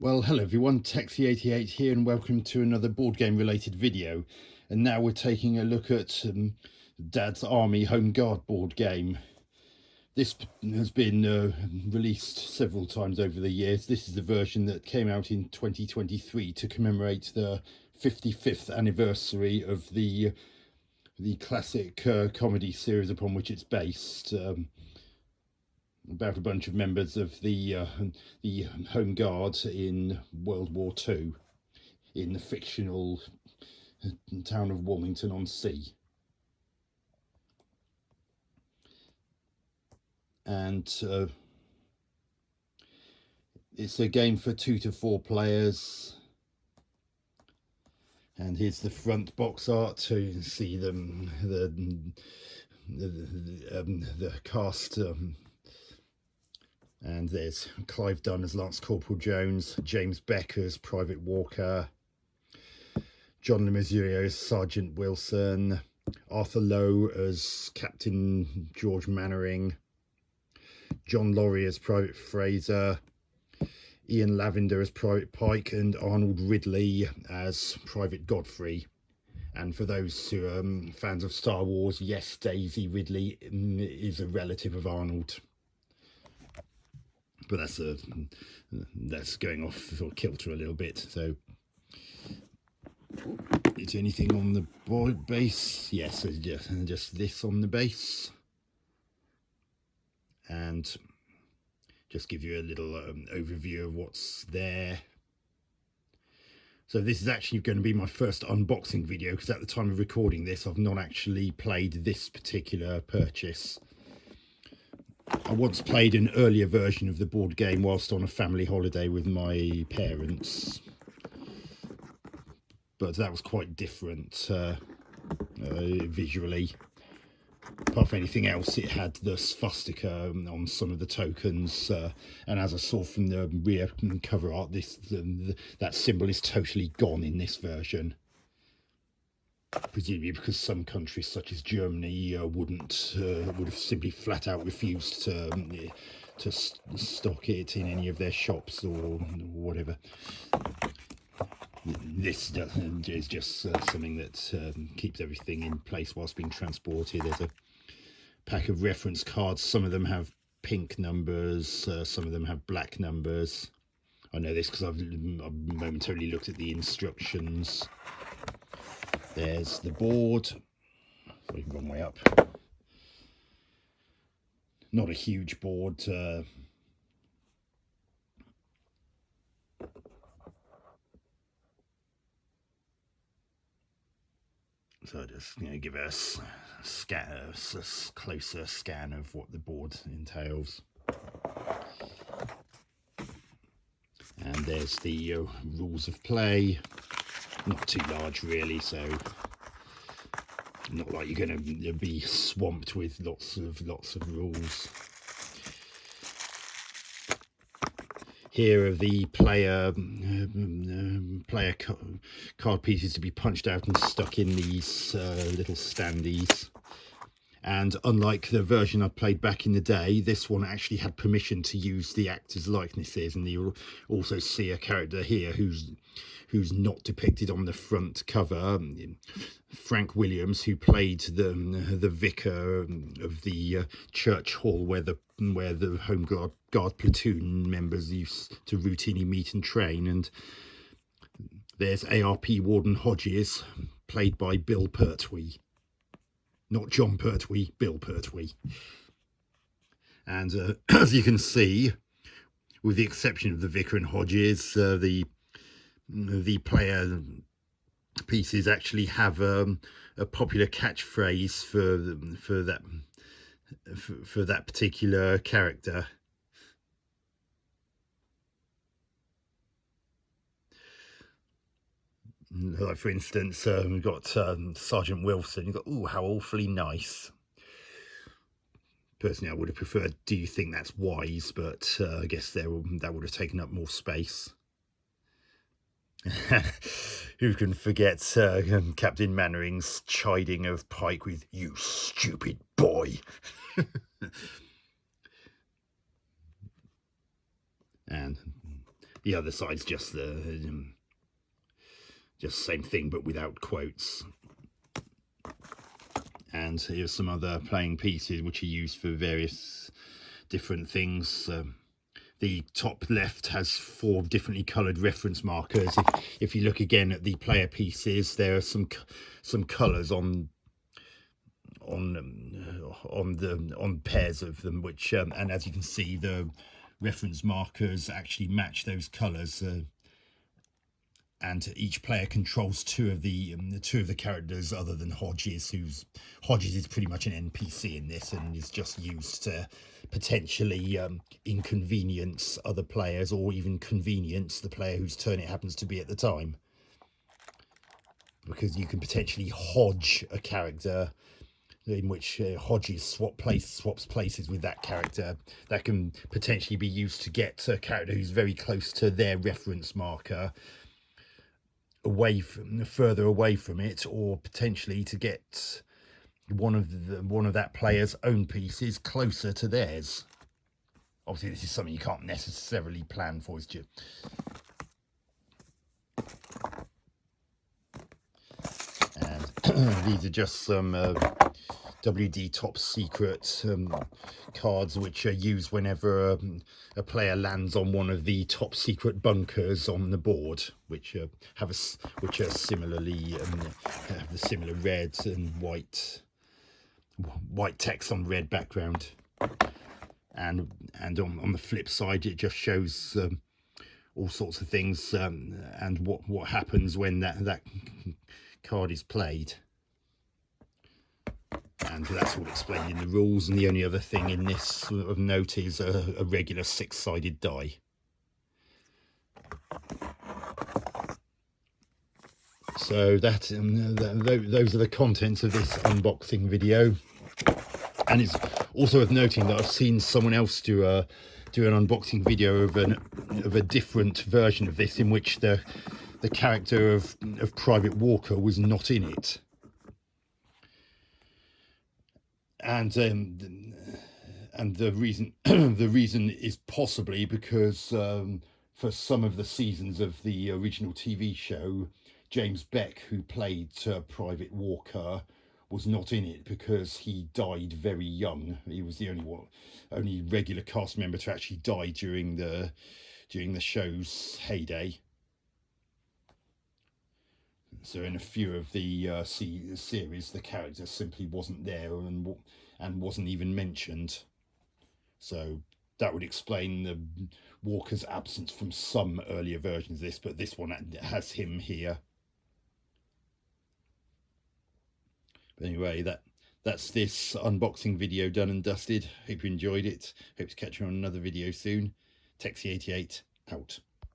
Well, hello everyone, Texie88 here and welcome to another board game related video. And now we're taking a look at Dad's Army Home Guard board game. This has been released several times over the years. This is the version that came out in 2023 to commemorate the 55th anniversary of the classic comedy series upon which it's based. About a bunch of members of the Home Guard in World War II in the fictional town of Walmington-on-Sea. And it's a game for 2 to 4 players. And here's the front box art to see them, the cast. And there's Clive Dunn as Lance Corporal Jones, James Beck as Private Walker, John Lemessurier as Sergeant Wilson, Arthur Lowe as Captain George Mannering, John Laurie as Private Fraser, Ian Lavender as Private Pike, and Arnold Ridley as Private Godfrey. And for those who are fans of Star Wars, yes, Daisy Ridley is a relative of Arnold. But that's going off sort of kilter a little bit. So, is anything on the board base? Yes, just this on the base, and just give you a little overview of what's there. So this is actually going to be my first unboxing video, because at the time of recording this, I've not actually played this particular purchase. I once played an earlier version of the board game whilst on a family holiday with my parents, but that was quite different visually. Apart from anything else, it had the swastika on some of the tokens, and as I saw from the rear cover art, that symbol is totally gone in this version. Presumably because some countries such as Germany would have simply flat out refused to stock it in any of their shops or whatever. This is just something that keeps everything in place whilst being transported. There's a pack of reference cards. Some of them have pink numbers, some of them have black numbers. I know this because I've momentarily looked at the instructions. There's the board. Sorry, wrong way up. Not a huge board. So just give us a closer scan of what the board entails. And there's the rules of play. Not too large really, so not like you're going to be swamped with lots of rules. Here are the player card pieces to be punched out and stuck in these little standees. And unlike the version I played back in the day, this one actually had permission to use the actors' likenesses, and you'll also see a character here who's not depicted on the front cover. Frank Williams, who played the vicar of the church hall where the Home Guard platoon members used to routinely meet and train. And there's ARP Warden Hodges, played by Bill Pertwee. Not John Pertwee, Bill Pertwee. And as you can see, with the exception of the vicar and Hodges, the player pieces actually have a popular catchphrase for that particular character. Like for instance, we've got Sergeant Wilson. You've got, "Ooh, how awfully nice." Personally, I would have preferred, "Do you think that's wise?" But I guess that would have taken up more space. Who can forget Captain Mannering's chiding of Pike with, "You stupid boy." And The other side's just the same thing but without quotes. And here's some other playing pieces which are used for various different things. The top left has 4 differently coloured reference markers. If you look again at the player pieces, there are some colours on pairs of them, which and as you can see, the reference markers actually match those colours. And each player controls 2 of the characters, other than Hodges, Hodges is pretty much an NPC in this and is just used to potentially inconvenience other players, or even convenience the player whose turn it happens to be at the time, because you can potentially hodge a character, in which Hodges swaps places with that character. That can potentially be used to get a character who's very close to their reference marker further away from it, or potentially to get one of that player's own pieces closer to theirs. Obviously, this is something you can't necessarily plan for. It's just and these are just some WD top secret cards, which are used whenever a player lands on one of the top secret bunkers on the board, which are similarly have the similar red and white text on red background. And on the flip side, it just shows all sorts of things and what happens when that card is played. And that's all explained in the rules. And the only other thing in this of note is a regular 6-sided die. So those are the contents of this unboxing video. And it's also worth noting that I've seen someone else do an unboxing video of a different version of this, in which the character of Private Walker was not in it. And the reason is possibly because for some of the seasons of the original TV show, James Beck, who played Private Walker, was not in it because he died very young. He was the only regular cast member to actually die during the show's heyday. So in a few of the series, the character simply wasn't there and wasn't even mentioned. So that would explain the Walker's absence from some earlier versions of this, but this one has him here. But anyway, that's this unboxing video done and dusted. Hope you enjoyed it. Hope to catch you on another video soon. Texie88 out.